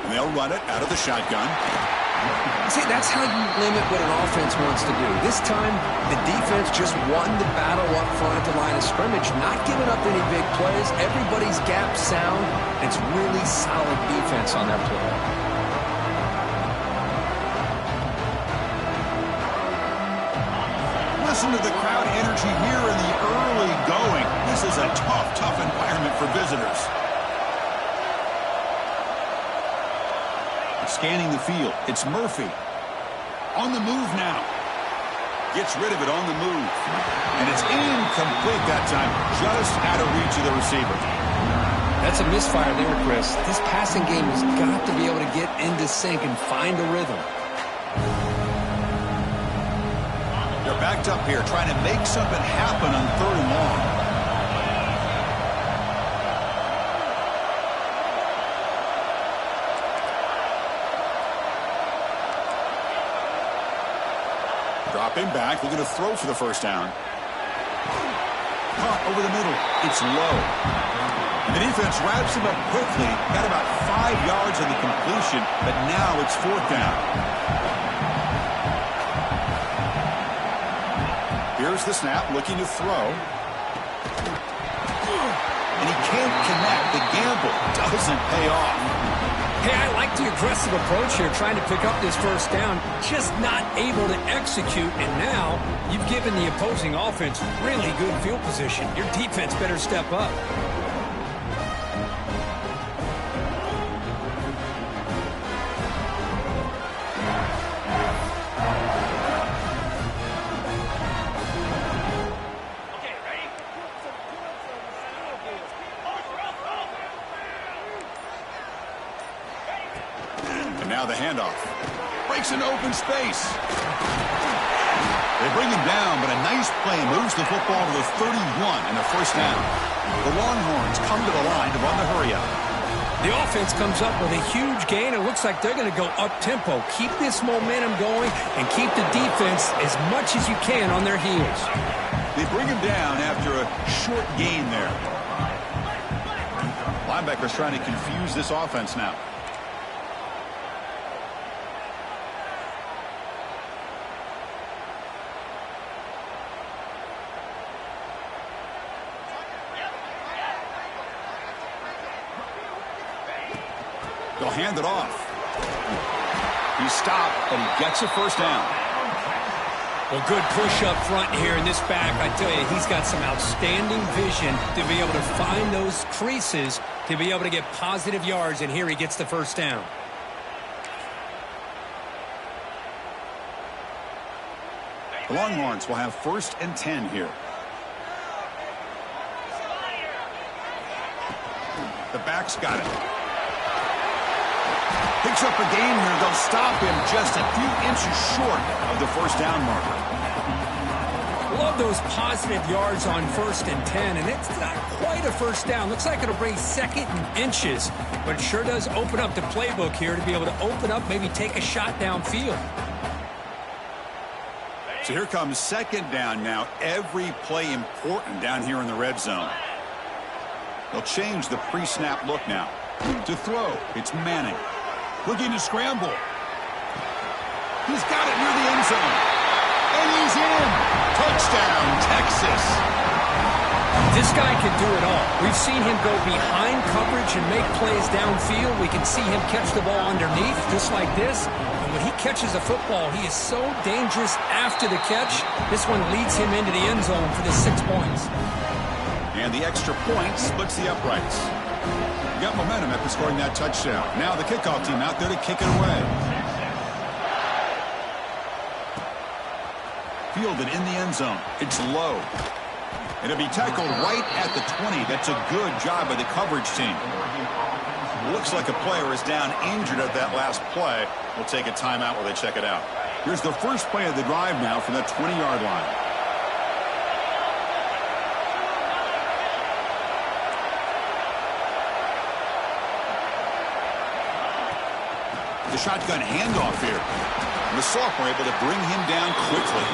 And they'll run it out of the shotgun. See, that's how you limit what an offense wants to do. This time, the defense just won the battle up front at the line of scrimmage, not giving up any big plays. Everybody's gap sound. It's really solid defense on that play. Listen to the crowd energy here in the early going. This is a tough environment for visitors. Scanning the field. It's Murphy. On the move now. Gets rid of it on the move. And it's incomplete that time. Just out of reach of the receiver. That's a misfire there, Chris. This passing game has got to be able to get into sync and find a rhythm. They're backed up here trying to make something happen on 3rd and long. Dropping back, looking to throw for the first down. Caught over the middle. It's low. And the defense wraps him up quickly. Got about 5 yards on the completion, but now it's 4th down. Here's the snap, looking to throw. And he can't connect. The gamble doesn't pay off. Hey, I like the aggressive approach here, trying to pick up this first down, just not able to execute, and now you've given the opposing offense really good field position. Your defense better step up. Now the handoff. Breaks an open space. They bring him down, but a nice play moves the football to the 31 and a first down. The Longhorns come to the line to run the hurry-up. The offense comes up with a huge gain. It looks like they're going to go up-tempo. Keep this momentum going and keep the defense as much as you can on their heels. They bring him down after a short gain there. Linebackers trying to confuse this offense now. They'll hand it off. He stopped, but he gets a first down. Well, good push up front here in this back. I tell you, he's got some outstanding vision to be able to find those creases, to be able to get positive yards, and here he gets the first down. The Longhorns will have 1st and 10 here. The back's got it. Picks up a gain here. They'll stop him just a few inches short of the first down marker. Love those positive yards on 1st and 10, and it's not quite a first down. Looks like it'll bring 2nd and inches, but it sure does open up the playbook here to be able to open up, maybe take a shot downfield. So here comes 2nd down now. Every play important down here in the red zone. They'll change the pre-snap look now. To throw, it's Manning. Looking to scramble. He's got it near the end zone. And he's in. Touchdown, Texas. This guy can do it all. We've seen him go behind coverage and make plays downfield. We can see him catch the ball underneath, just like this. And when he catches a football, he is so dangerous after the catch. This one leads him into the end zone for the 6 points. And the extra point splits the uprights. Got momentum after scoring that touchdown. Now the kickoff team out there to kick it away. Fielded in the end zone. It's low. It'll be tackled right at the 20. That's a good job by the coverage team. Looks like a player is down injured at that last play. We'll take a timeout while they check it out. Here's the first play of the drive now from that 20-yard line. The shotgun handoff here. And the sophomore able to bring him down quickly.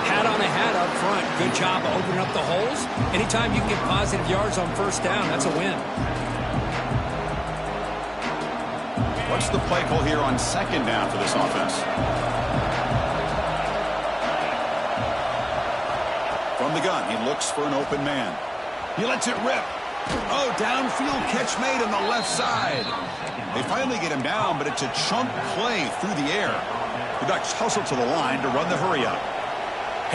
Hat on a hat up front. Good job of opening up the holes. Anytime you can get positive yards on first down, that's a win. What's the play call here on second down for this offense? From the gun, he looks for an open man. He lets it rip. Oh, downfield catch made on the left side. They finally get him down, but it's a chunk play through the air. The Ducks hustle to the line to run the hurry up.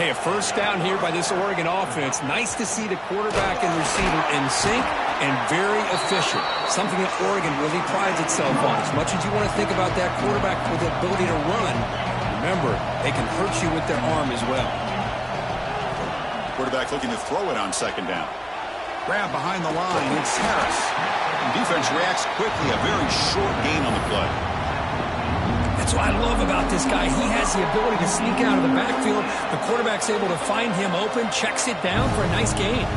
Hey, a first down here by this Oregon offense. Nice to see the quarterback and receiver in sync and very efficient. Something that Oregon really prides itself on. As much as you want to think about that quarterback with the ability to run, remember, they can hurt you with their arm as well. Quarterback looking to throw it on second down. Grab behind the line. It's Harris. And defense reacts quickly. A very short gain on the play. That's what I love about this guy. He has the ability to sneak out of the backfield. The quarterback's able to find him open, checks it down for a nice gain.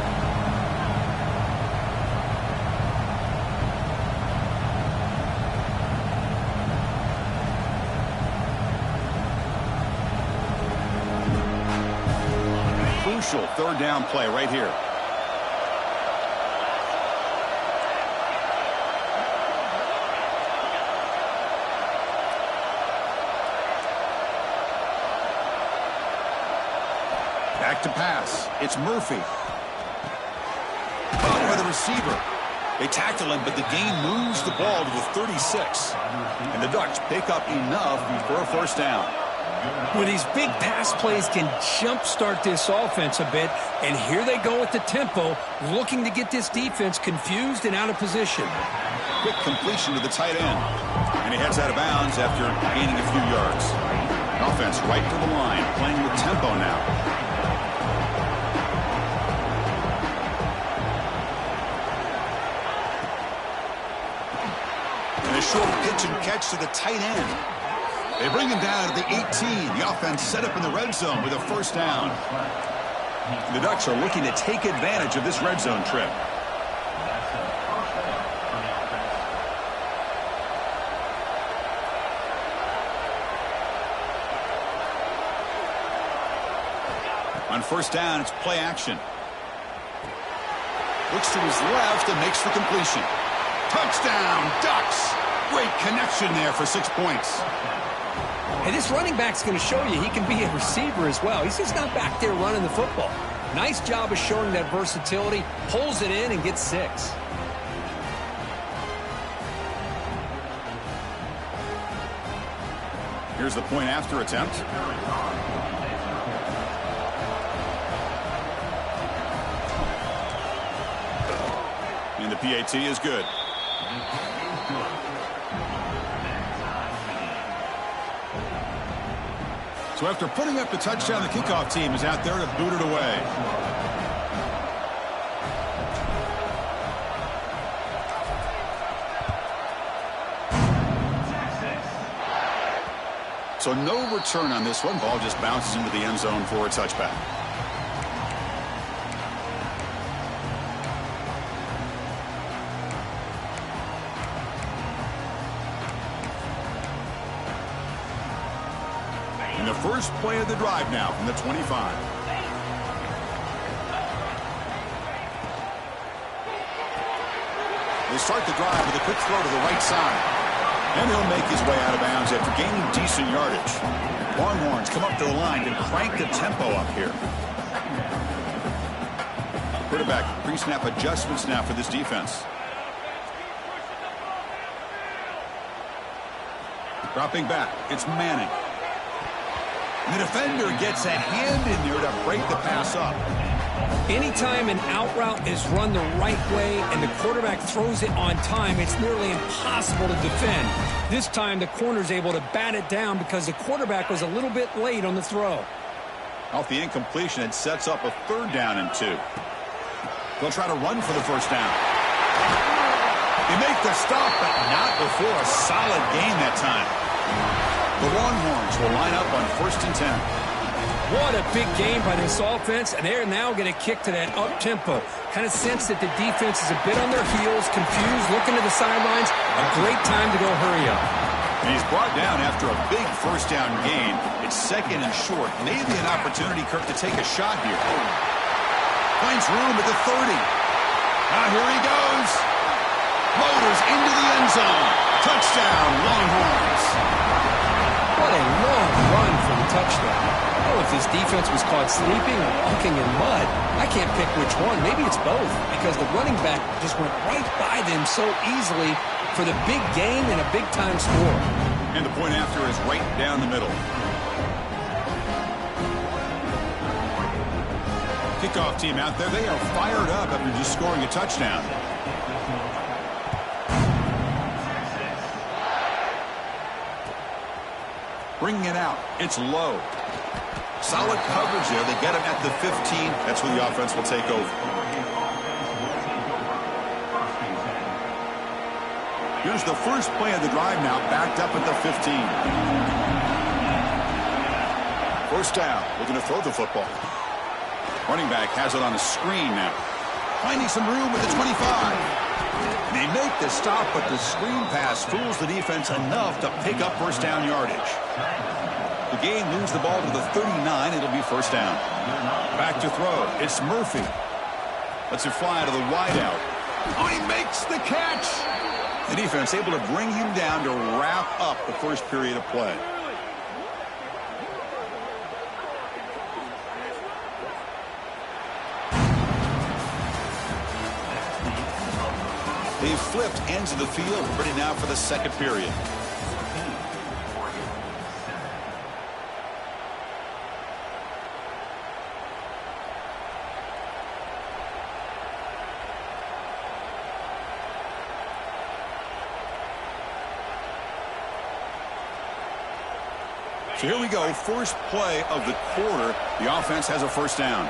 Crucial third down play right here. Back to pass. It's Murphy. Caught by the receiver. They tackle him, but the gain moves the ball to the 36. And the Ducks pick up enough for a first down. Well, these big pass plays can jumpstart this offense a bit, and here they go with the tempo, looking to get this defense confused and out of position. Quick completion to the tight end. And he heads out of bounds after gaining a few yards. Offense right to the line, playing with tempo now. And a short pitch and catch to the tight end. They bring him down to the 18. The offense set up in the red zone with a first down. The Ducks are looking to take advantage of this red zone trip. On first down, it's play action. Looks to his left and makes the completion. Touchdown, Ducks! Great connection there for 6 points. Hey, this running back's going to show you he can be a receiver as well. He's just not back there running the football. Nice job of showing that versatility. Pulls it in and gets 6. Here's the point after attempt. And the PAT is good. So after putting up the touchdown, the kickoff team is out there to boot it away. So no return on this one. Ball just bounces into the end zone for a touchback. And the first play of the drive now from the 25. They start the drive with a quick throw to the right side. And he'll make his way out of bounds after gaining decent yardage. Longhorns come up to the line and crank the tempo up here. Quarterback pre-snap adjustments now for this defense. Dropping back, it's Manning. And the defender gets a hand in there to break the pass up. Anytime an out route is run the right way and the quarterback throws it on time, it's nearly impossible to defend. This time the corner's able to bat it down because the quarterback was a little bit late on the throw. Off the incompletion, it sets up a third down and 2. They'll try to run for the first down. They make the stop, but not before a solid gain that time. The Longhorns will line up on 1st and 10. What a big game by this offense, and they're now going to kick to that up-tempo. Kind of sense that the defense is a bit on their heels, confused, looking to the sidelines. A great time to go hurry up. And he's brought down after a big first down gain. It's 2nd and short. Maybe an opportunity, Kirk, to take a shot here. Finds room at the 30. Now here he goes. Motors into the end zone. Touchdown, Longhorns. What a long run for the touchdown. Oh, if his defense was caught sleeping or walking in mud, I can't pick which one. Maybe it's both, because the running back just went right by them so easily for the big gain and a big-time score. And the point after is right down the middle. Kickoff team out there, they are fired up after just scoring a touchdown. Bringing it out. It's low. Solid coverage there. They get him at the 15. That's where the offense will take over. Here's the first play of the drive now, backed up at the 15. First down. Looking to throw the football. Running back has it on a screen now. Finding some room with the 25. They make the stop, but the screen pass fools the defense enough to pick up first down yardage. The gain moves the ball to the 39. It'll be first down. Back to throw. It's Murphy. Lets it fly to the wideout. Oh, he makes the catch. The defense able to bring him down to wrap up the first period of play. They've flipped ends of the field, ready now for the second period. So here we go, first play of the quarter. The offense has a first down.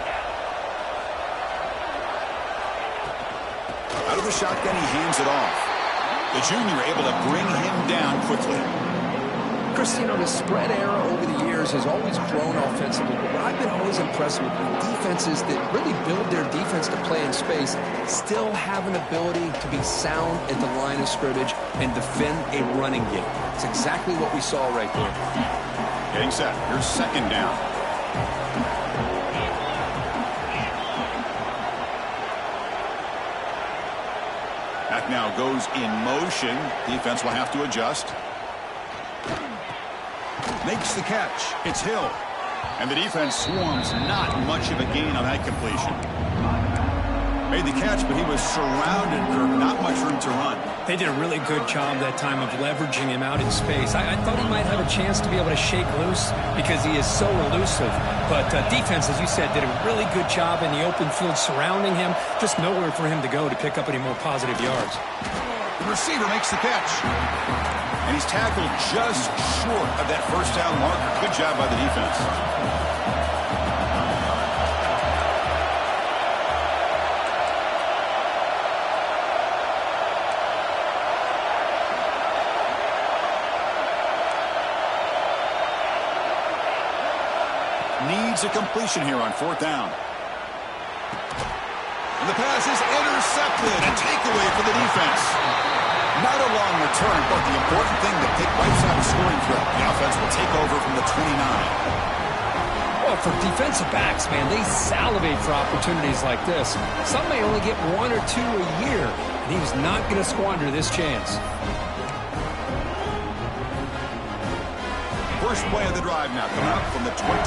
Out of the shotgun, he hands it off. The junior able to bring him down quickly. Chris, you know, the spread era over the years has always grown offensively, but what I've been always impressed with defenses that really build their defense to play in space still have an ability to be sound at the line of scrimmage and defend a running game. It's exactly what we saw right there. Getting set. Here's second down. That now goes in motion. Defense will have to adjust. Makes the catch. It's Hill. And the defense swarms. Not much of a gain on that completion. Made the catch, but he was surrounded, Kirk. Not much room to run. They did a really good job that time of leveraging him out in space. I thought he might have a chance to be able to shake loose because he is so elusive. But defense, as you said, did a really good job in the open field surrounding him. Just nowhere for him to go to pick up any more positive yards. The receiver makes the catch. And he's tackled just short of that first down marker. Good job by the defense. Needs a completion here on fourth down. And the pass is intercepted. A takeaway for the defense. Not a long return, but the important thing, the pick wipes out a scoring threat. The offense will take over from the 29. Well, for defensive backs, man, they salivate for opportunities like this. Some may only get one or two a year, and he was not going to squander this chance. First play of the drive now coming up from the 29.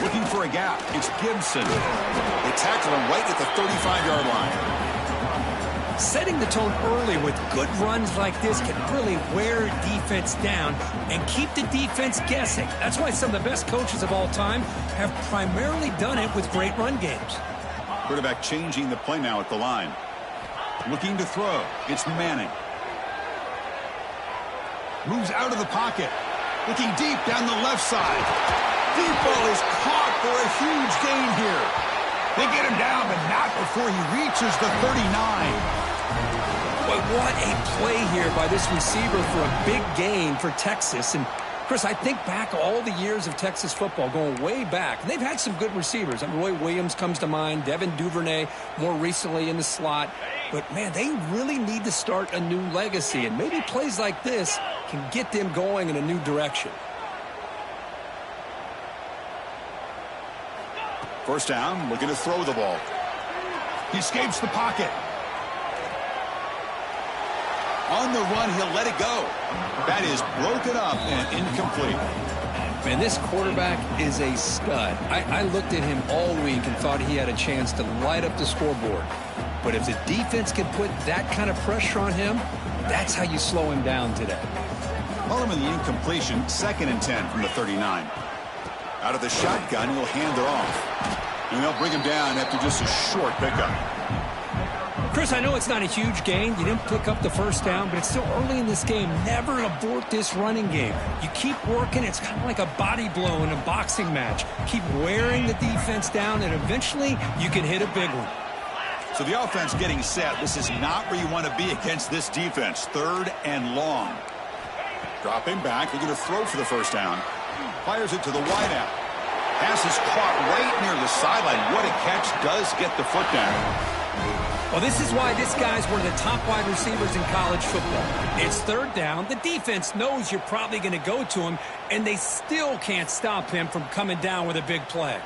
Looking for a gap. It's Gibson. They tackle him right at the 35-yard line. Setting the tone early with good runs like this can really wear defense down and keep the defense guessing. That's why some of the best coaches of all time have primarily done it with great run games. Quarterback changing the play now at the line. Looking to throw. It's Manning. Moves out of the pocket. Looking deep down the left side. Deep ball is caught for a huge gain here. They get him down, but not before he reaches the 39. But what a play here by this receiver for a big gain for Texas. And, Chris, I think back all the years of Texas football, going way back. And they've had some good receivers. Roy Williams comes to mind, Devin Duvernay more recently in the slot. But, man, they really need to start a new legacy. And maybe plays like this can get them going in a new direction. First down, looking to throw the ball. He escapes the pocket. On the run, he'll let it go. That is broken up and incomplete. Man, this quarterback is a stud. I looked at him all week and thought he had a chance to light up the scoreboard. But if the defense can put that kind of pressure on him, that's how you slow him down today. Following the incompletion, 2nd and 10 from the 39. Out of the shotgun, he'll hand it off. And they'll bring him down after just a short pickup. Chris, I know it's not a huge gain. You didn't pick up the first down, but it's still early in this game. Never abort this running game. You keep working. It's kind of like a body blow in a boxing match. Keep wearing the defense down, and eventually you can hit a big one. So the offense getting set. This is not where you want to be against this defense. 3rd and long. Dropping back. They're going to throw for the first down. Fires it to the wideout. Pass is caught right near the sideline. What a catch. Does get the foot down. Well, this is why this guy's one of the top wide receivers in college football. It's 3rd down. The defense knows you're probably going to go to him, and they still can't stop him from coming down with a big play.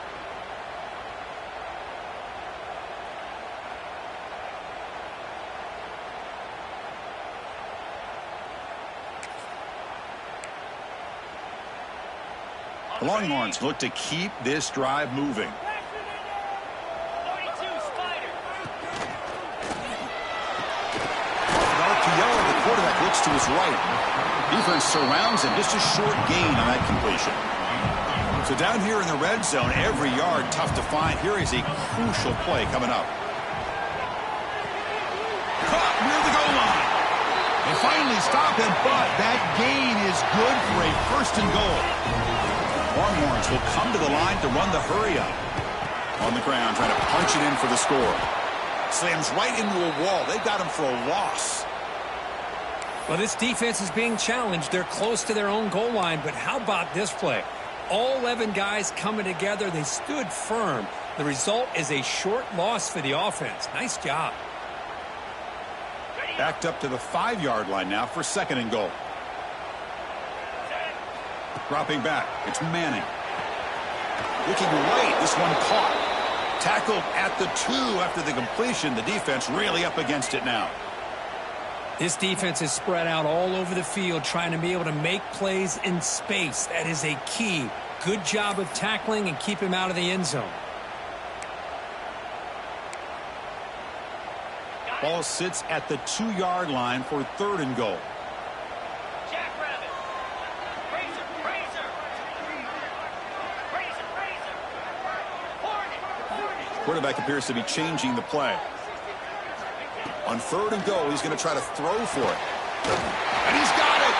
The Longhorns look to keep this drive moving. The quarterback looks to his right. Defense surrounds him. Just a short gain on that completion. So down here in the red zone, every yard tough to find. Here is a crucial play coming up. Caught near the goal line. They finally stop him, but that gain is good for a 1st and goal. Longhorns will come to the line to run the hurry up. On the ground, trying to punch it in for the score. Slams right into a wall. They've got him for a loss. Well, this defense is being challenged. They're close to their own goal line, but how about this play? All 11 guys coming together. They stood firm. The result is a short loss for the offense. Nice job. Backed up to the 5-yard line now for 2nd and goal. Dropping back. It's Manning. Looking right. This one caught. Tackled at the 2 after the completion. The defense really up against it now. This defense is spread out all over the field trying to be able to make plays in space. That is a key. Good job of tackling and keep him out of the end zone. Ball sits at the 2-yard line for 3rd and goal. Quarterback appears to be changing the play. On 3rd and goal, he's going to try to throw for it. And he's got it!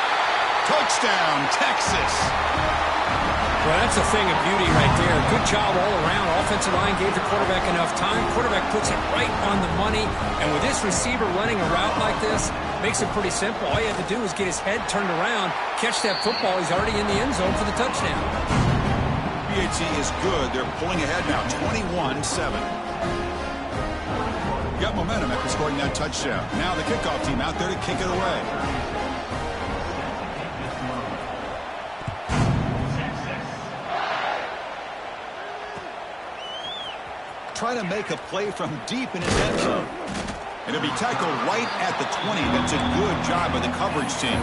Touchdown, Texas! Well, that's a thing of beauty right there. Good job all around. Offensive line gave the quarterback enough time. Quarterback puts it right on the money. And with this receiver running a route like this, makes it pretty simple. All you have to do is get his head turned around, catch that football. He's already in the end zone for the touchdown. PAT is good. They're pulling ahead now, 21-7. Got momentum after scoring that touchdown. Now the kickoff team out there to kick it away. Trying to make a play from deep in his end zone. And it'll be tackled right at the 20. That's a good job by the coverage team.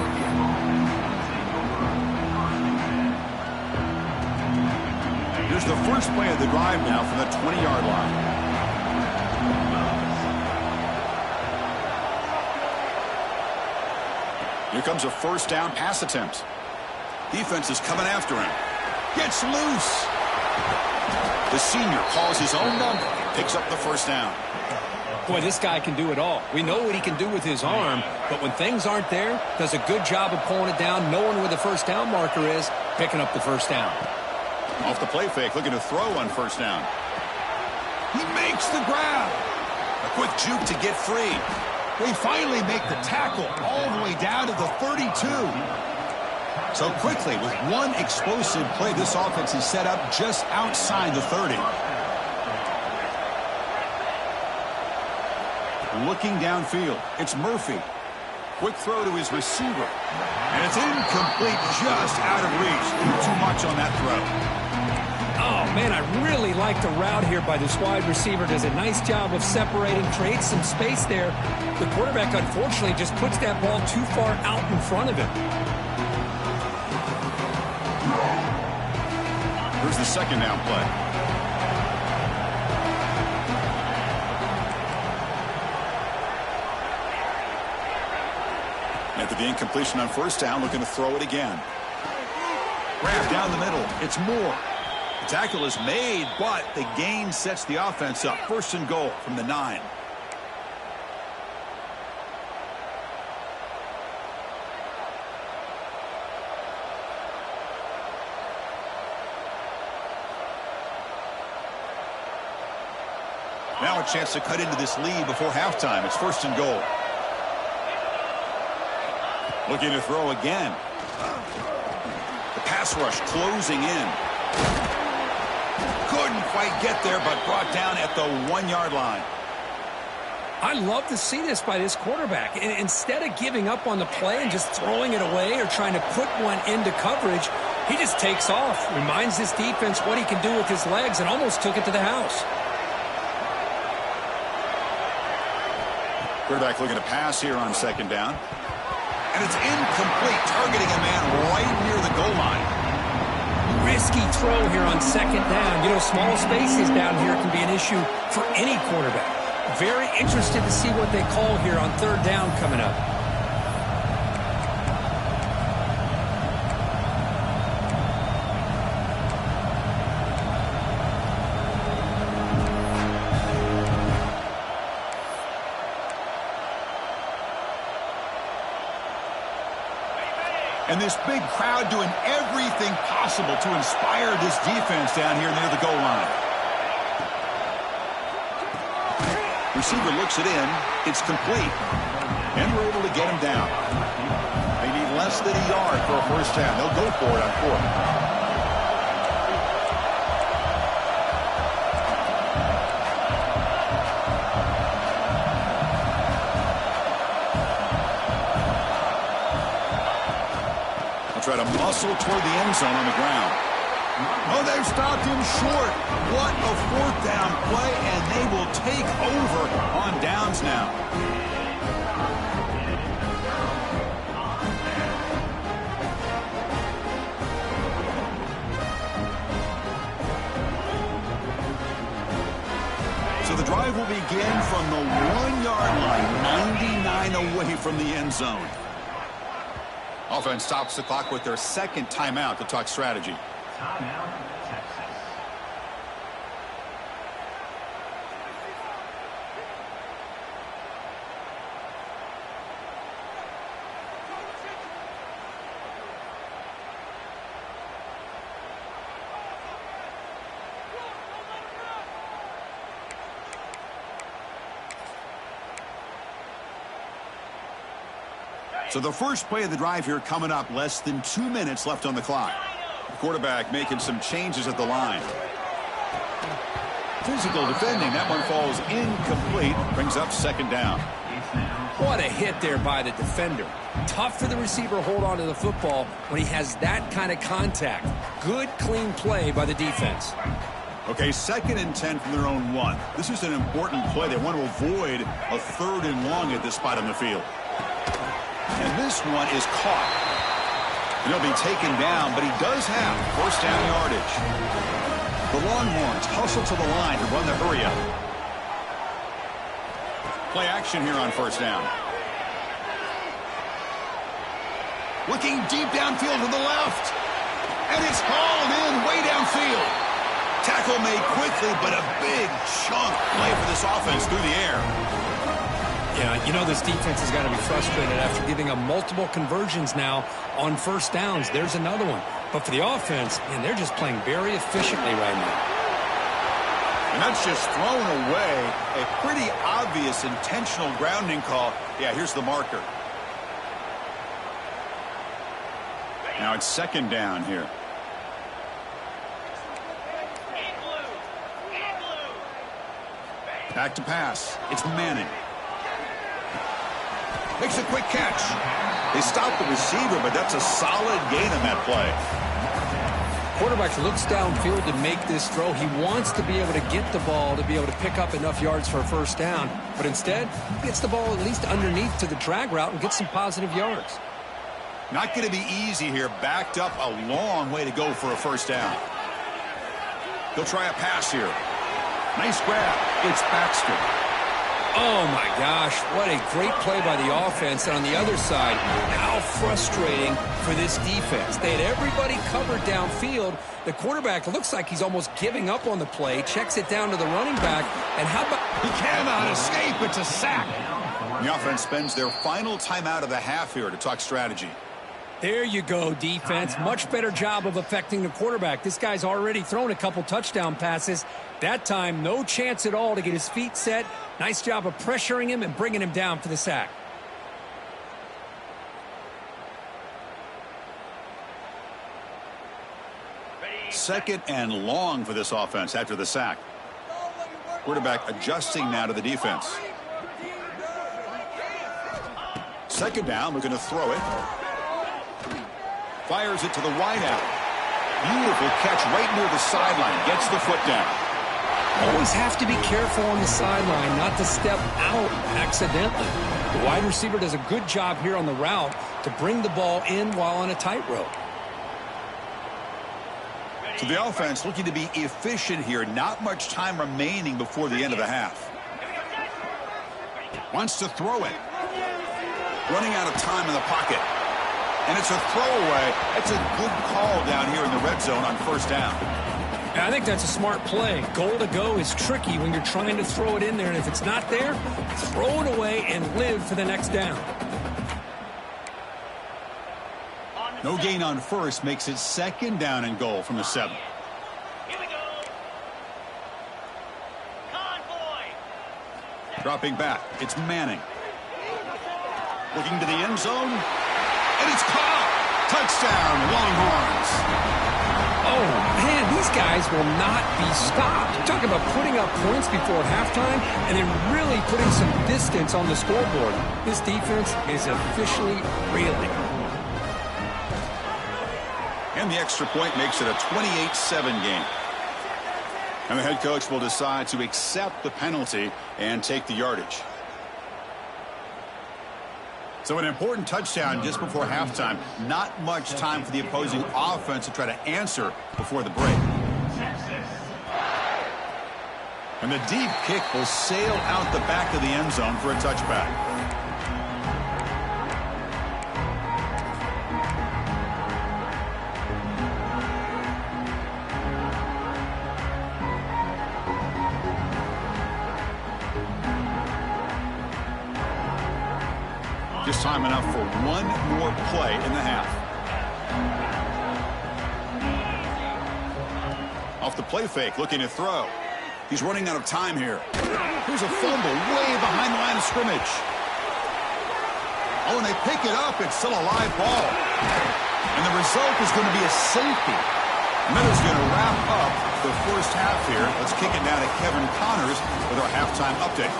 Here's the first play of the drive now from the 20-yard line. Here comes a 1st down pass attempt. Defense is coming after him. Gets loose. The senior calls his own number. Picks up the 1st down. Boy, this guy can do it all. We know what he can do with his arm, but when things aren't there, does a good job of pulling it down, knowing where the 1st down marker is, picking up the 1st down. Off the play fake, looking to throw on 1st down. He makes the grab. A quick juke to get free. They finally make the tackle all the way down to the 32. So quickly, with one explosive play, this offense is set up just outside the 30. Looking downfield, it's Murphy. Quick throw to his receiver. And it's incomplete, just out of reach. Too much on that throw. Oh, Man, I really like the route here by this wide receiver. Does a nice job of separating, creates some space there. The quarterback, unfortunately, just puts that ball too far out in front of him. Here's the second down play. After the incompletion on first down, looking to throw it again. Grab down the middle. It's Moore. The tackle is made, but the gain sets the offense up. First and goal from the 9. Now a chance to cut into this lead before halftime. It's first and goal. Looking to throw again. The pass rush closing in. Couldn't quite get there, but brought down at the 1-yard line. I love to see this by this quarterback. Instead of giving up on the play and just throwing it away or trying to put one into coverage, he just takes off, reminds this defense what he can do with his legs, and almost took it to the house. Quarterback looking to pass here on second down. And it's incomplete, targeting a man right near the goal line. Risky throw here on second down. You know, small spaces down here can be an issue for any quarterback. Very interested to see what they call here on third down coming up. And this big crowd doing everything possible to inspire this defense down here near the goal line. Receiver looks it in. It's complete. And we're able to get him down. They need less than a yard for a first down. They'll go for it on fourth. Try to muscle toward the end zone on the ground. Oh, they've stopped him short. What a fourth down play, and they will take over on downs now. So the drive will begin from the 1-yard line, 99 away from the end zone. Offense stops the clock with their second timeout to talk strategy. Timeout, Texas. So the first play of the drive here coming up, less than 2 minutes left on the clock. The quarterback making some changes at the line. Physical defending. That one falls incomplete. Brings up second down. What a hit there by the defender. Tough for the receiver to hold on to the football when he has that kind of contact. Good, clean play by the defense. Okay, 2nd and 10 from their own 1. This is an important play. They want to avoid a 3rd and long at this spot on the field. And this one is caught. And he'll be taken down, but he does have first down yardage. The Longhorns hustle to the line to run the hurry up. Play action here on first down. Looking deep downfield to the left. And it's hauled in way downfield. Tackle made quickly, but a big chunk play for this offense through the air. Yeah, you know this defense has got to be frustrated after giving up multiple conversions now on first downs. There's another one. But for the offense, man, they're just playing very efficiently right now. And that's just thrown away. A pretty obvious intentional grounding call. Yeah, here's the marker. Now it's second down here. Back to pass. It's Manning. Makes a quick catch. They stop the receiver, but that's a solid gain on that play. Quarterback looks downfield to make this throw. He wants to be able to get the ball to be able to pick up enough yards for a first down. But instead, he gets the ball at least underneath to the drag route and gets some positive yards. Not going to be easy here. Backed up a long way to go for a first down. He'll try a pass here. Nice grab. It's Baxter. Oh, my gosh. What a great play by the offense. And on the other side, how frustrating for this defense. They had everybody covered downfield. The quarterback looks like he's almost giving up on the play. Checks it down to the running back. And how about... He cannot escape. It's a sack. The offense spends their final timeout of the half here to talk strategy. There you go, defense. Much better job of affecting the quarterback. This guy's already thrown a couple touchdown passes. That time, no chance at all to get his feet set. Nice job of pressuring him and bringing him down for the sack. Second and long for this offense after the sack. Quarterback adjusting now to the defense. Second down, looking to throw it. Fires it to the wideout. Beautiful catch right near the sideline. Gets the foot down. Always have to be careful on the sideline not to step out accidentally. The wide receiver does a good job here on the route to bring the ball in while on a tightrope. So the offense looking to be efficient here. Not much time remaining before the end of the half. Wants to throw it. Running out of time in the pocket. And it's a throwaway. It's a good call down here in the red zone on first down. I think that's a smart play. Goal to go is tricky when you're trying to throw it in there. And if it's not there, throw it away and live for the next down. No gain on first makes it second down and goal from the 7. Here we go. Convoy. Dropping back. It's Manning. Looking to the end zone. And it's caught. Touchdown, Longhorns. Oh, man, these guys will not be stopped. Talk about putting up points before halftime and then really putting some distance on the scoreboard. This defense is officially reeling. And the extra point makes it a 28-7 game. And the head coach will decide to accept the penalty and take the yardage. So an important touchdown just before halftime. Not much time for the opposing offense to try to answer before the break. And the deep kick will sail out the back of the end zone for a touchback. Just time enough for one more play in the half. Off the play fake, looking to throw. He's running out of time here. Here's a fumble way behind the line of scrimmage. Oh, and they pick it up. It's still a live ball. And the result is going to be a safety. And that is going to wrap up the first half here. Let's kick it down to Kevin Connors with our halftime update.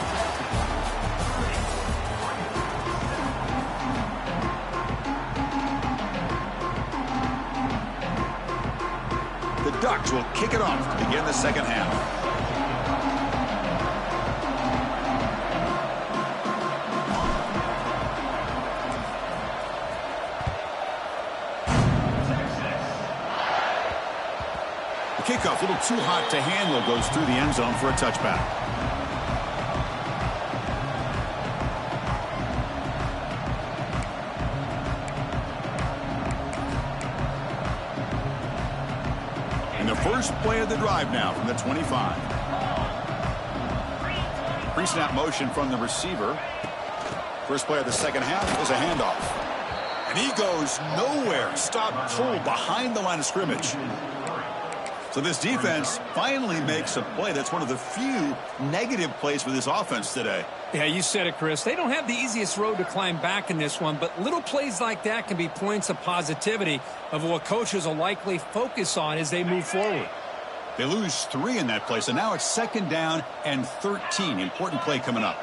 The Ducks will kick it off to begin the second half. The kickoff, a little too hot to handle, goes through the end zone for a touchback. First play of the drive now from the 25. Pre-snap motion from the receiver. First play of the second half is a handoff. And he goes nowhere. Stop pull behind the line of scrimmage. So this defense finally makes a play. That's one of the few negative plays for this offense today. Yeah, you said it, Chris. They don't have the easiest road to climb back in this one, but little plays like that can be points of positivity of what coaches will likely focus on as they move forward. They lose 3 in that play, so now it's second down and 13. Important play coming up.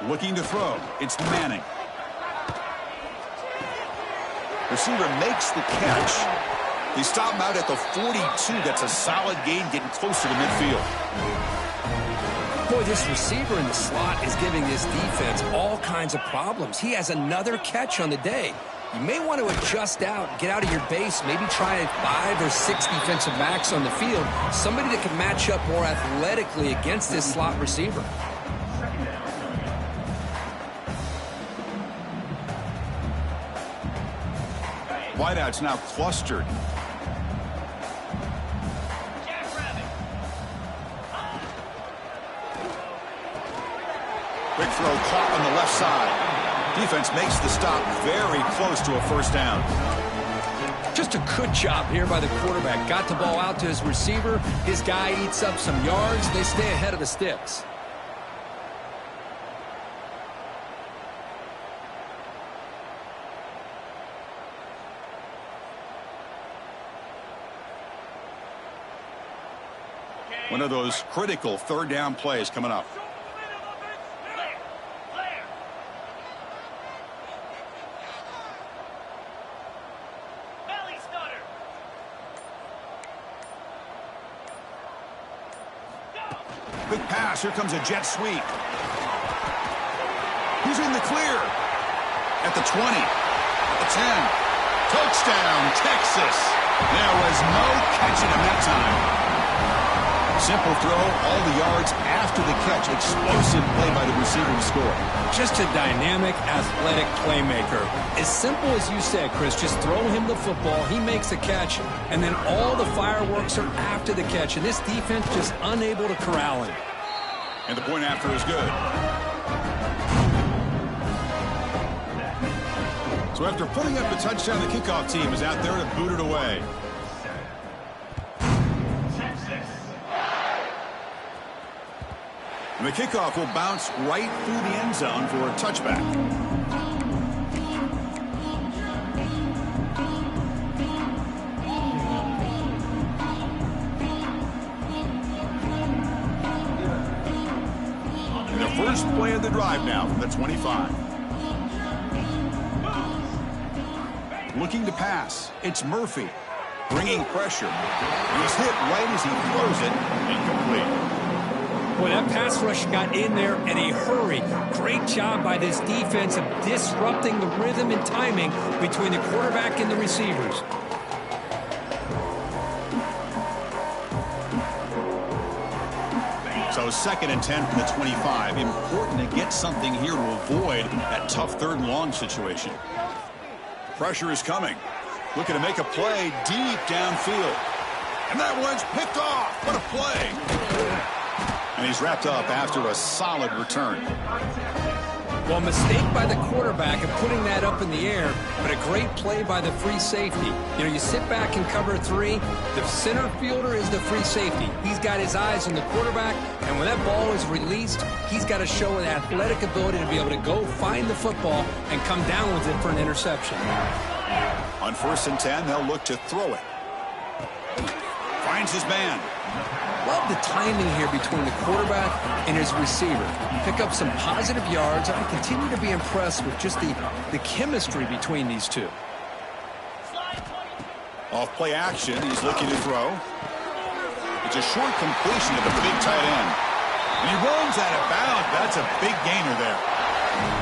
Looking to throw. It's Manning. Receiver makes the catch. They stop him out at the 42. That's a solid gain, getting closer to midfield. Boy, this receiver in the slot is giving this defense all kinds of problems. He has another catch on the day. You may want to adjust out, get out of your base, maybe try 5 or 6 defensive backs on the field, somebody that can match up more athletically against this slot receiver. Wideouts now clustered. Quick throw caught on the left side. Defense makes the stop very close to a first down. Just a good job here by the quarterback. Got the ball out to his receiver. His guy eats up some yards. They stay ahead of the sticks. One of those critical third down plays coming up. Quick pass. Here comes a jet sweep. He's in the clear. At the 20. At the 10. Touchdown, Texas. There was no catching him that time. Simple throw, all the yards after the catch. Explosive play by the receiver to score. Just a dynamic, athletic playmaker. As simple as you said, Chris, just throw him the football, he makes a catch, and then all the fireworks are after the catch, and this defense just unable to corral him. And the point after is good. So after putting up the touchdown, the kickoff team is out there to boot it away. And the kickoff will bounce right through the end zone for a touchback. And the first play of the drive now from the 25. Looking to pass. It's Murphy. Bringing pressure. He's hit right as he throws it. Incomplete. Boy, that pass rush got in there in a hurry. Great job by this defense of disrupting the rhythm and timing between the quarterback and the receivers. So 2nd and 10 from the 25. Important to get something here to avoid that tough 3rd and long situation. Pressure is coming. Looking to make a play deep downfield. And that one's picked off. What a play. And he's wrapped up after a solid return. Well, mistake by the quarterback of putting that up in the air, but a great play by the free safety. You know, you sit back and cover 3. The center fielder is the free safety. He's got his eyes on the quarterback, and when that ball is released, he's got to show an athletic ability to be able to go find the football and come down with it for an interception. On 1st and 10, they'll look to throw it. Finds his man. Love the timing here between the quarterback and his receiver. Pick up some positive yards. I continue to be impressed with just the chemistry between these two. Off play action, he's looking to throw. It's a short completion to the big tight end. And he runs out of bounds. That's a big gainer there.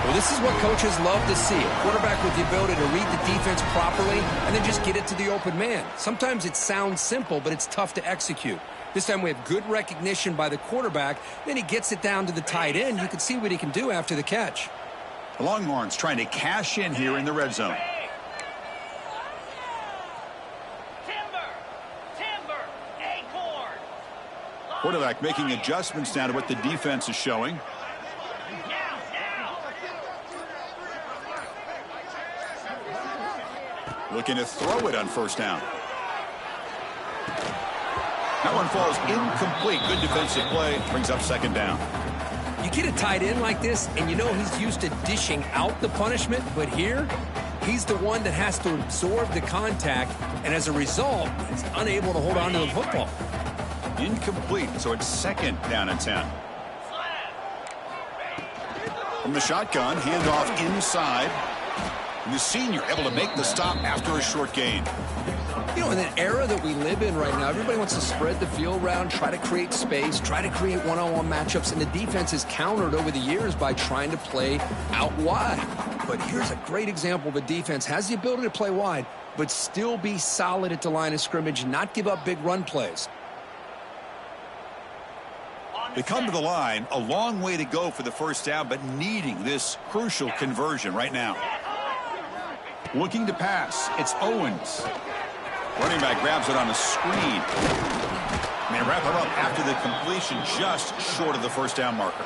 Well, this is what coaches love to see. A quarterback with the ability to read the defense properly and then just get it to the open man. Sometimes it sounds simple, but it's tough to execute. This time we have good recognition by the quarterback. Then he gets it down to the tight end. You can see what he can do after the catch. The Longhorns trying to cash in here in the red zone. Quarterback making adjustments down to what the defense is showing. Looking to throw it on 1st down. That one falls incomplete. Good defensive play. Brings up 2nd down. You get a tight end like this, and you know he's used to dishing out the punishment, but here, he's the one that has to absorb the contact, and as a result, he's unable to hold on to the football. Incomplete, so it's 2nd down and 10. From the shotgun, handoff inside. And the senior able to make the stop after a short gain. You know, in an era that we live in right now, everybody wants to spread the field around, try to create space, try to create one-on-one matchups, and the defense has countered over the years by trying to play out wide. But here's a great example of a defense has the ability to play wide, but still be solid at the line of scrimmage and not give up big run plays. They come to the line, a long way to go for the first down, but needing this crucial conversion right now. Looking to pass, it's Owens. Running back grabs it on a screen. And they wrap it up after the completion just short of the first down marker.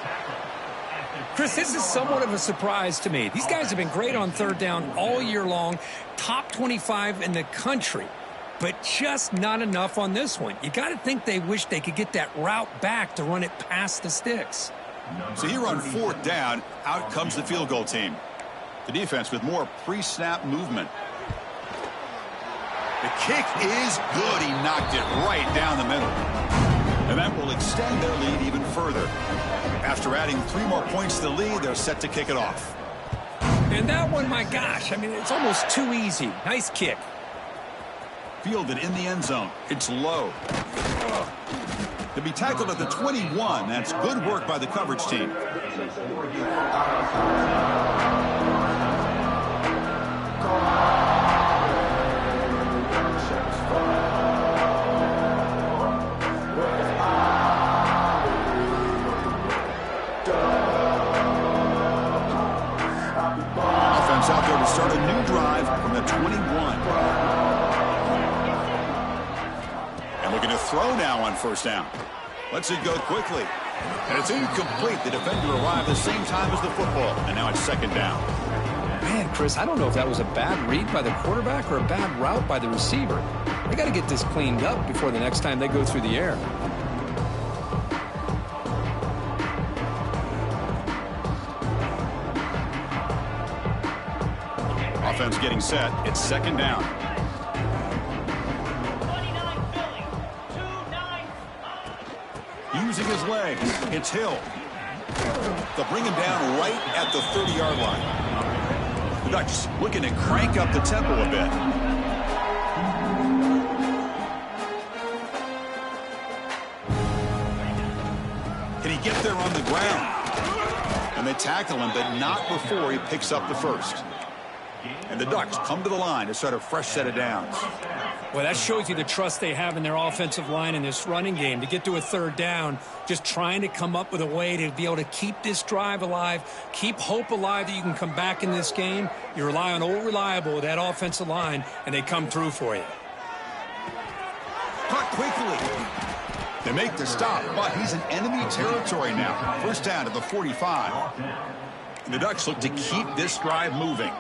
Chris, this is somewhat of a surprise to me. These guys have been great on third down all year long, top 25 in the country, but just not enough on this one. You got to think they wish they could get that route back to run it past the sticks. So here on fourth down, out comes the field goal team. The defense with more pre-snap movement. The kick is good. He knocked it right down the middle. And that will extend their lead even further. After adding 3 more points to the lead, they're set to kick it off. And that one, my gosh, I mean, it's almost too easy. Nice kick. Fielded in the end zone. It's low. To be tackled at the 21, that's good work by the coverage team. Offense out there to start a new drive from the 21. And looking to throw now on first down. Lets it go quickly. And it's incomplete. The defender arrived the same time as the football. And now it's second down. Man, Chris, I don't know if that was a bad read by the quarterback or a bad route by the receiver. They got to get this cleaned up before the next time they go through the air. Offense getting set. It's second down. 29 Philly. 2-9. Using his legs. It's Hill. They'll bring him down right at the 30-yard line. The Ducks looking to crank up the tempo a bit. Can he get there on the ground? And they tackle him, but not before he picks up the first. And the Ducks come to the line to start a fresh set of downs. Well, that shows you the trust they have in their offensive line in this running game. To get to a third down, just trying to come up with a way to be able to keep this drive alive, keep hope alive that you can come back in this game. You rely on Old Reliable, that offensive line, and they come through for you. Caught quickly. They make the stop, but he's in enemy territory now. First down to the 45. And the Ducks look to keep this drive moving.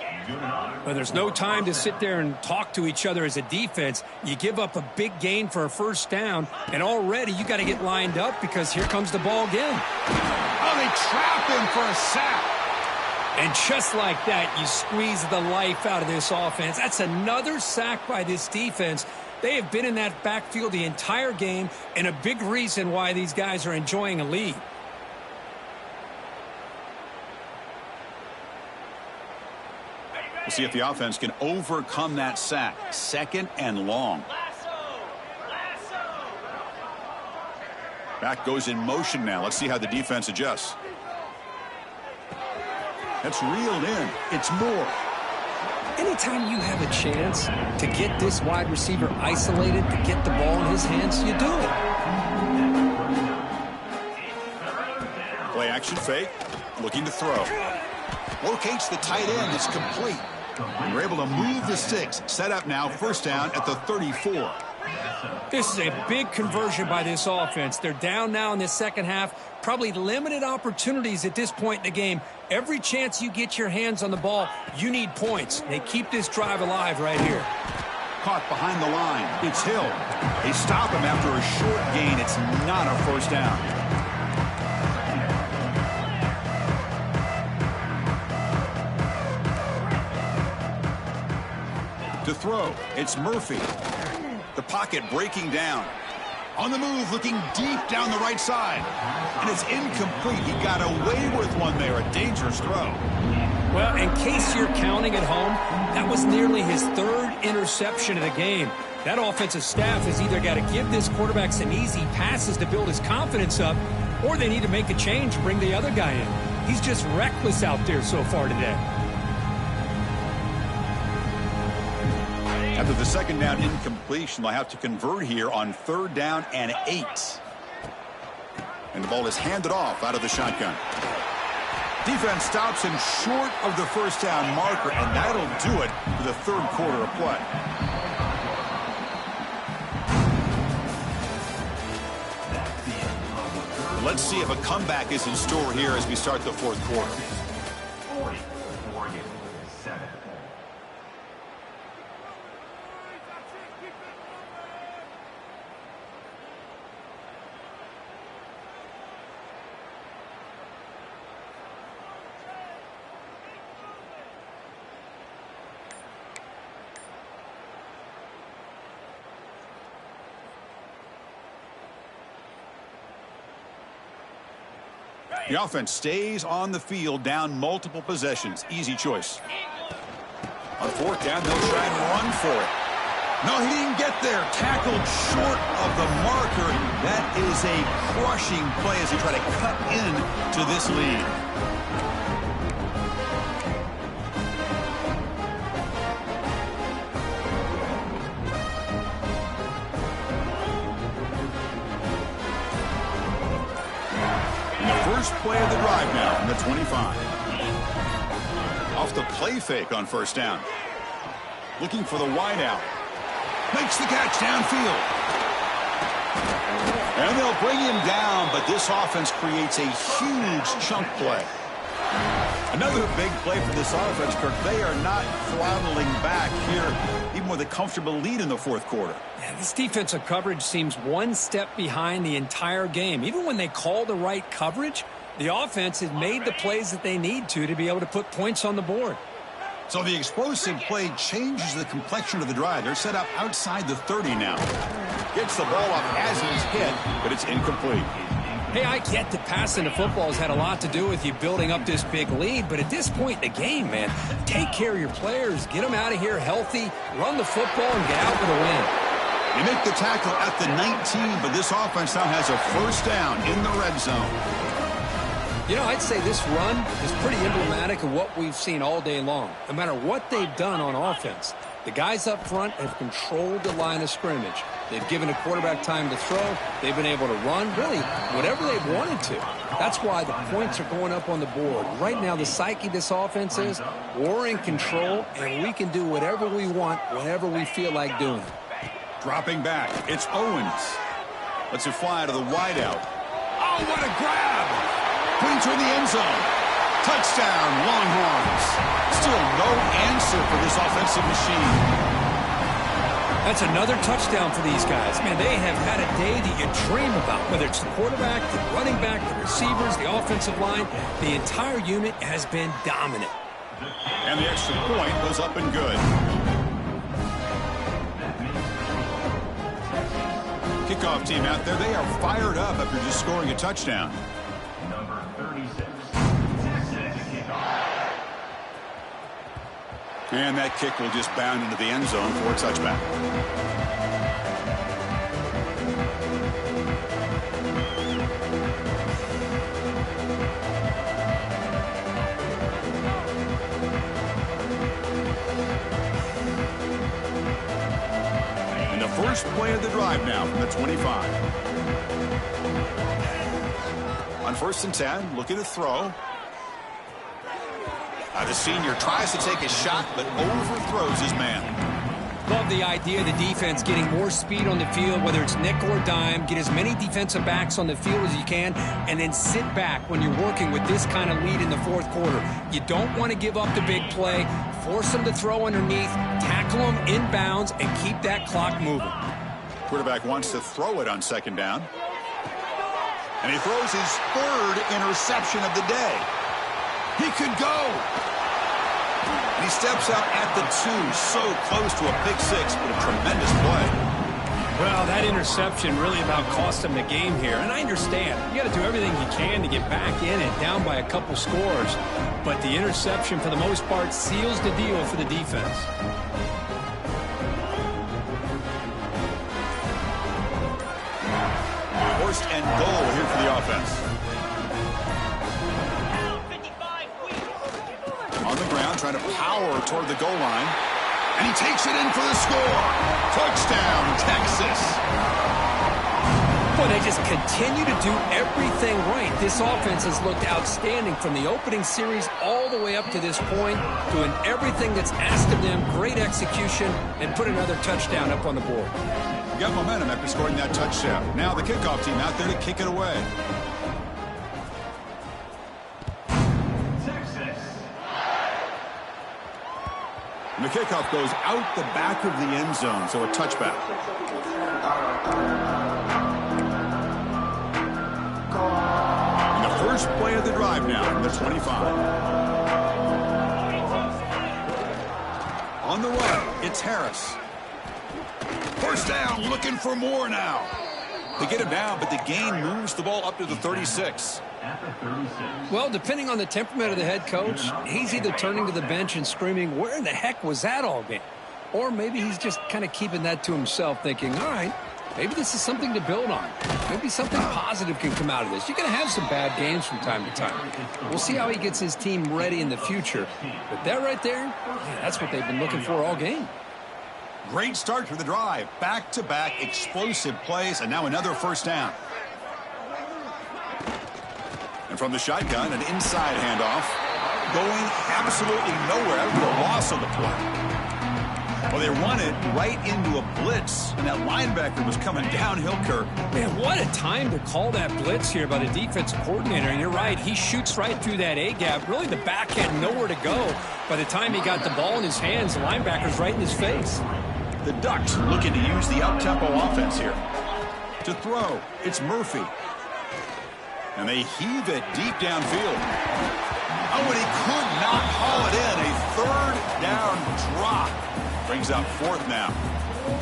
Well, there's no time to sit there and talk to each other as a defense. You give up a big gain for a first down, and already you got to get lined up because here comes the ball again. Oh, they trap him for a sack. And just like that, you squeeze the life out of this offense. That's another sack by this defense. They have been in that backfield the entire game, and a big reason why these guys are enjoying a lead. We'll see if the offense can overcome that sack. Second and long. Back goes in motion now. Let's see how the defense adjusts. That's reeled in. It's Moore. Anytime you have a chance to get this wide receiver isolated, to get the ball in his hands, you do it. Play action fake. Looking to throw. Locates the tight end. It's complete. They're able to move the sticks. Set up now. First down at the 34. This is a big conversion by this offense. They're down now in the second half. Probably limited opportunities at this point in the game. Every chance you get your hands on the ball, you need points. They keep this drive alive right here. Caught behind the line. It's Hill. They stop him after a short gain. It's not a first down. To throw, it's Murphy. The pocket breaking down. On the move, looking deep down the right side. And it's incomplete. He got away with one there. A dangerous throw. Well, in case you're counting at home, that was nearly his third interception of the game. That offensive staff has either got to give this quarterback some easy passes to build his confidence up, or they need to make a change and bring the other guy in. He's just reckless out there so far today. After the second down incompletion, they'll have to convert here on 3rd down and 8. And the ball is handed off out of the shotgun. Defense stops him short of the first down marker, and that'll do it for the 3rd quarter of play. Let's see if a comeback is in store here as we start the 4th quarter. 7. The offense stays on the field down multiple possessions. Easy choice. On 4th down, they'll try and run for it. No, he didn't get there. Tackled short of the marker. That is a crushing play as they try to cut in to this lead. First play of the drive now from the 25. Off the play fake on 1st down. Looking for the wideout. Makes the catch downfield. And they'll bring him down, but this offense creates a huge chunk play. Another big play for this offense, Kirk. They are not throttling back here, even with a comfortable lead in the 4th quarter. Yeah, this defensive coverage seems one step behind the entire game. Even when they call the right coverage, the offense has made the plays that they need to be able to put points on the board. So the explosive play changes the complexion of the drive. They're set up outside the 30 now. Gets the ball up as he's hit, but it's incomplete. Hey, I get that passing the football has had a lot to do with you building up this big lead, but at this point in the game, man, take care of your players, get them out of here healthy, run the football, and get out with a win. They make the tackle at the 19, but this offense now has a 1st down in the red zone. You know, I'd say this run is pretty emblematic of what we've seen all day long. No matter what they've done on offense, the guys up front have controlled the line of scrimmage. They've given a quarterback time to throw. They've been able to run, really, whatever they've wanted to. That's why the points are going up on the board. Right now, the psyche of this offense is we're in control, and we can do whatever we want whenever we feel like doing it. Dropping back, it's Owens. Lets it fly to the wideout. Oh, what a grab! Putting toward the end zone. Touchdown, Longhorns. Still no answer for this offensive machine. That's another touchdown for these guys. Man, they have had a day that you dream about, whether it's the quarterback, the running back, the receivers, the offensive line. The entire unit has been dominant. And the extra point goes up and good. Kickoff team out there, they are fired up after just scoring a touchdown. Number 36. And that kick will just bound into the end zone for a touchback. And the first play of the drive now from the 25. On 1st and 10, looking to throw. The senior tries to take a shot, but overthrows his man. Love the idea of the defense getting more speed on the field, whether it's nickel or dime. Get as many defensive backs on the field as you can, and then sit back when you're working with this kind of lead in the 4th quarter. You don't want to give up the big play. Force them to throw underneath, tackle them inbounds, and keep that clock moving. Quarterback wants to throw it on 2nd down. And he throws his 3rd interception of the day. He could go. He steps out at the 2, so close to a pick 6, but a tremendous play. Well, that interception really about cost him the game here. And I understand. You got to do everything you can to get back in it, down by a couple scores. But the interception, for the most part, seals the deal for the defense. First and goal here for the offense. Down 55 feet. On the ground, trying to power toward the goal line. And he takes it in for the score. Touchdown, Texas. Boy, they just continue to do everything right. This offense has looked outstanding from the opening series all the way up to this point, doing everything that's asked of them, great execution, and put another touchdown up on the board. Got momentum after scoring that touchdown. Now the kickoff team out there to kick it away. Texas. And the kickoff goes out the back of the end zone, so a touchback. And the first play of the drive now from the 25. On the run, it's Harris. First down, looking for more now. They get him down, but the gain moves the ball up to the 36. At the 36. Well, depending on the temperament of the head coach, he's either turning to the bench and screaming, where in the heck was that all game? Or maybe he's just kind of keeping that to himself, thinking, all right, maybe this is something to build on. Maybe something positive can come out of this. You're going to have some bad games from time to time. We'll see how he gets his team ready in the future. But that right there, yeah, that's what they've been looking for all game. Great start to the drive. Back-to-back explosive plays, and now another first down. And from the shotgun, an inside handoff. Going absolutely nowhere after the loss of the play. Well, they run it right into a blitz, and that linebacker was coming downhill, Kirk. Man, what a time to call that blitz here by the defensive coordinator. And you're right, he shoots right through that A-gap. Really, the back had nowhere to go. By the time he got the ball in his hands, the linebacker's right in his face. The Ducks looking to use the up-tempo offense here. To throw, it's Murphy. And they heave it deep downfield. Oh, and he could not haul it in. A third down drop. Brings up fourth now.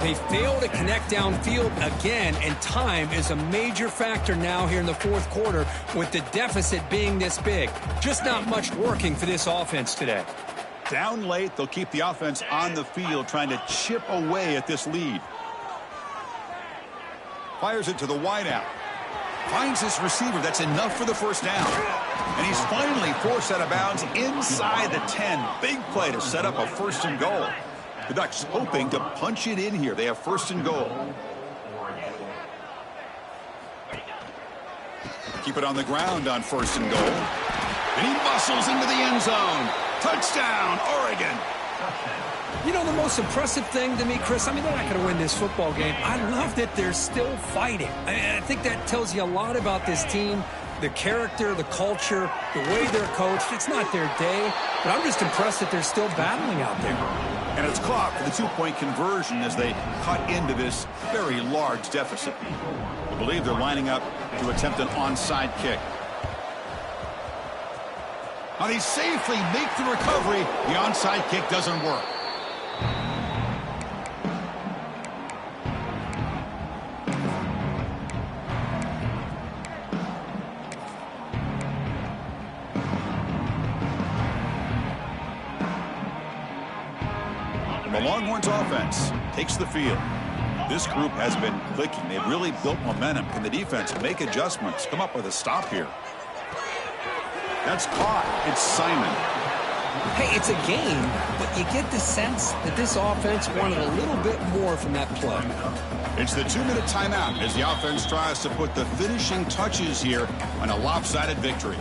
They fail to connect downfield again, and time is a major factor now here in the fourth quarter with the deficit being this big. Just not much working for this offense today. Down late, they'll keep the offense on the field trying to chip away at this lead. Fires it to the wideout. Finds his receiver. That's enough for the first down. And he's finally forced out of bounds inside the 10. Big play to set up a first and goal. The Ducks hoping to punch it in here. They have first and goal. Keep it on the ground on first and goal. And he muscles into the end zone. Touchdown, Oregon. You know, the most impressive thing to me, Chris, I mean, they're not going to win this football game. I love that they're still fighting. I think that tells you a lot about this team, the character, the culture, the way they're coached. It's not their day, but I'm just impressed that they're still battling out there. And it's caught for the two-point conversion as they cut into this very large deficit. I believe they're lining up to attempt an onside kick. Now they safely make the recovery. The onside kick doesn't work. The Longhorns offense takes the field. This group has been clicking. They've really built momentum. Can the defense make adjustments? Come up with a stop here. That's caught. It's Simon. Hey, it's a game, but you get the sense that this offense wanted a little bit more from that play. It's the 2-minute timeout as the offense tries to put the finishing touches here on a lopsided victory.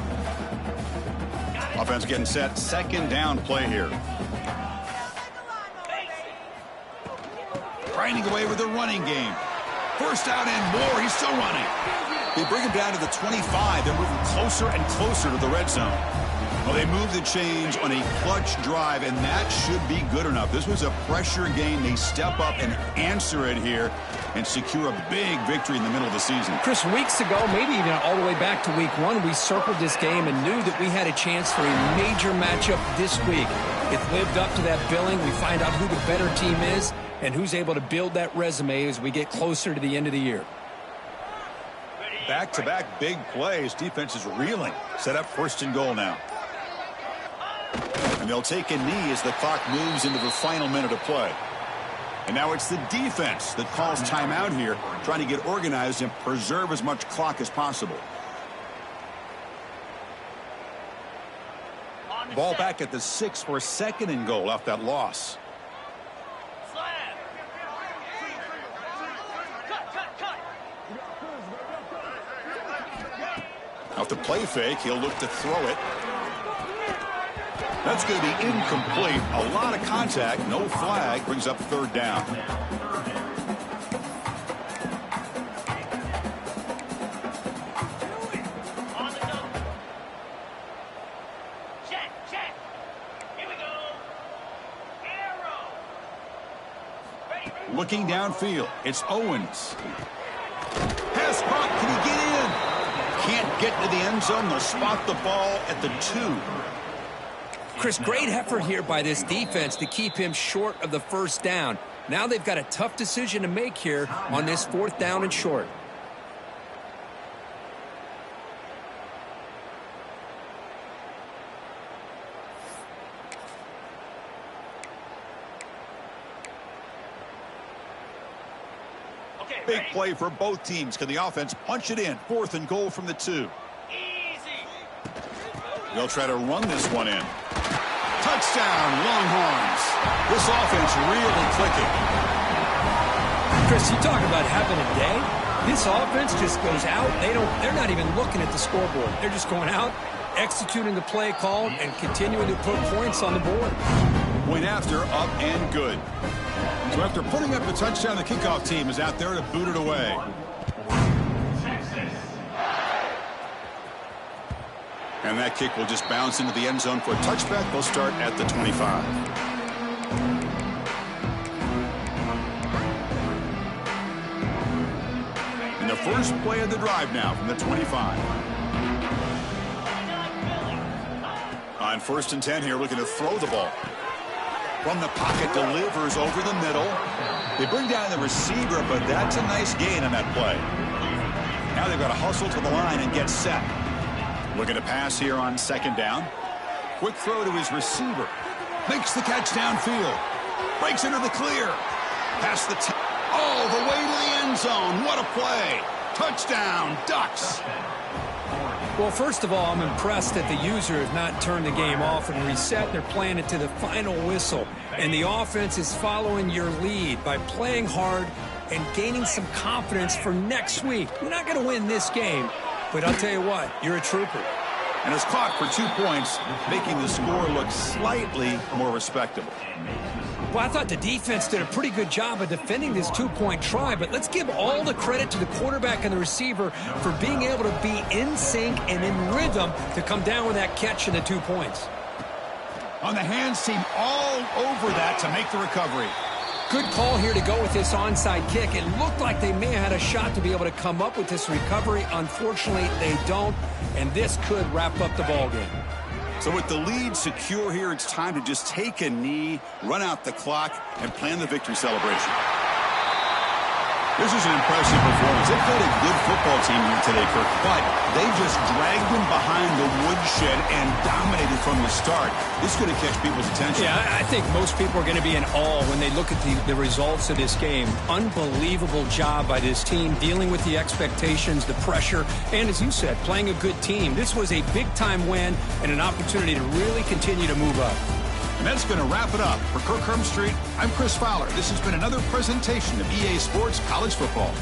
Offense getting set. Second down play here. Grinding away with the running game. First down and more. He's still running. They bring him down to the 25. They're moving closer and closer to the red zone. Well, they move the change on a clutch drive, and that should be good enough. This was a pressure game. They step up and answer it here. and secure a big victory in the middle of the season. Chris, weeks ago, maybe even all the way back to week 1, we circled this game and knew that we had a chance for a major matchup this week. It lived up to that billing. We find out who the better team is and who's able to build that resume as we get closer to the end of the year. Back-to-back big plays. Defense is reeling. Set up 1st and goal now. And they'll take a knee as the clock moves into the final minute of play. And now it's the defense that calls timeout here, trying to get organized and preserve as much clock as possible. Ball back at the 6 for 2nd and goal off that loss. Off the play fake, he'll look to throw it. That's going to be incomplete. A lot of contact, no flag, brings up 3rd down. Looking downfield, it's Owens. Pass caught, can he get in? Can't get to the end zone. They'll spot the ball at the 2. Chris, great effort here by this defense to keep him short of the 1st down. Now they've got a tough decision to make here on this 4th down and short. Big play for both teams. Can the offense punch it in? 4th and goal from the 2. They'll try to run this one in. Touchdown, Longhorns. This offense really clicking. Chris, you talk about having a day. This offense just goes out. They're not even looking at the scoreboard. They're just going out, executing the play call, and continuing to put points on the board. Point after, up and good. So after putting up a touchdown, the kickoff team is out there to boot it away. And that kick will just bounce into the end zone for a touchback. They'll start at the 25. And the first play of the drive now from the 25. On 1st and 10 here, looking to throw the ball. From the pocket, delivers over the middle. They bring down the receiver, but that's a nice gain on that play. Now they've got to hustle to the line and get set. Looking to pass here on 2nd down. Quick throw to his receiver. Makes the catch downfield. Breaks into the clear. Past the all the way to the end zone. What a play. Touchdown, Ducks. Well, first of all, I'm impressed that the user has not turned the game off and reset. They're playing it to the final whistle. And the offense is following your lead by playing hard and gaining some confidence for next week. You're not going to win this game, but I'll tell you what, you're a trooper. And is caught for 2 points, making the score look slightly more respectable. Well, I thought the defense did a pretty good job of defending this 2-point try, but let's give all the credit to the quarterback and the receiver for being able to be in sync and in rhythm to come down with that catch and the 2 points. On the hands team all over that to make the recovery. Good call here to go with this onside kick. It looked like they may have had a shot to be able to come up with this recovery. Unfortunately, they don't, and this could wrap up the ballgame. So with the lead secure here, it's time to just take a knee, run out the clock, and plan the victory celebration. This is an impressive performance. They played a good football team here today, Kirk, but they just dragged them behind the woodshed and dominated from the start. This is going to catch people's attention. Yeah, I think most people are going to be in awe when they look at the results of this game. Unbelievable job by this team, dealing with the expectations, the pressure, and as you said, playing a good team. This was a big-time win and an opportunity to really continue to move up. And that's going to wrap it up. For Kirk Herbstreit, I'm Chris Fowler. This has been another presentation of EA Sports College Football.